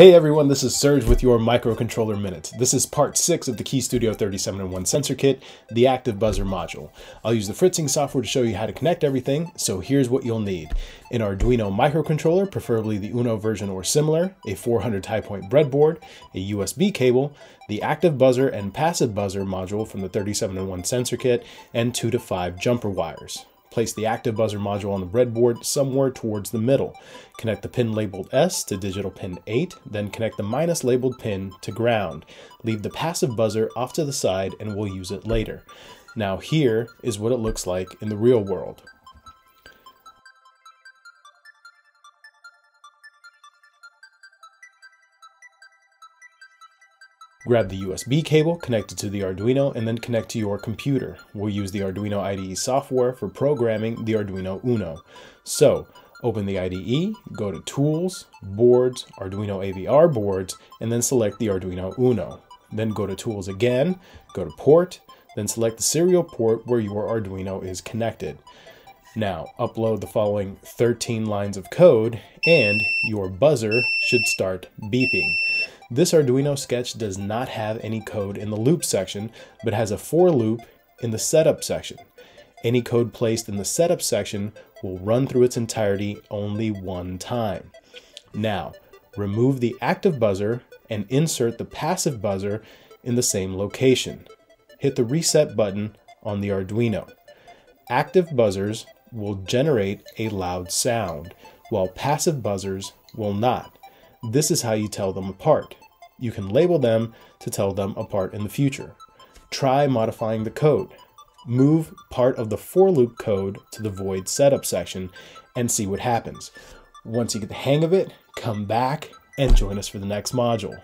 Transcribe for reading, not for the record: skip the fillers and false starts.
Hey everyone, this is Serge with your Microcontroller Minute. This is part 6 of the KEYESTUDIO 37-in-1 sensor kit, the activeBuzzerModule. I'll use the Fritzing software to show you how to connect everything, so here's what you'll need. An Arduino microcontroller, preferably the UNO version or similar, a 400 high point breadboard, a USB cable, the activeBuzzer and passiveBuzzer module from the 37-in-1 sensor kit, and 2 to 5 jumper wires. Place the activeBuzzer module on the breadboard somewhere towards the middle. Connect the pin labeled S to digital pin 8, then connect the minus labeled pin to ground. Leave the passive buzzer off to the side and we'll use it later. Now here is what it looks like in the real world. Grab the USB cable, connect it to the Arduino, and then connect to your computer. We'll use the Arduino IDE software for programming the Arduino UNO. So, open the IDE, go to Tools, Boards, Arduino AVR Boards, and then select the Arduino UNO. Then go to Tools again, go to Port, then select the serial port where your Arduino is connected. Now, upload the following 13 lines of code, and your buzzer should start beeping. This Arduino sketch does not have any code in the loop section, but has a for loop in the setup section. Any code placed in the setup section will run through its entirety only one time. Now, remove the active buzzer and insert the passive buzzer in the same location. Hit the reset button on the Arduino. Active buzzers will generate a loud sound, while passive buzzers will not. This is how you tell them apart. You can label them to tell them apart in the future. Try modifying the code. Move part of the for loop code to the void setup section and see what happens. Once you get the hang of it, come back and join us for the next module.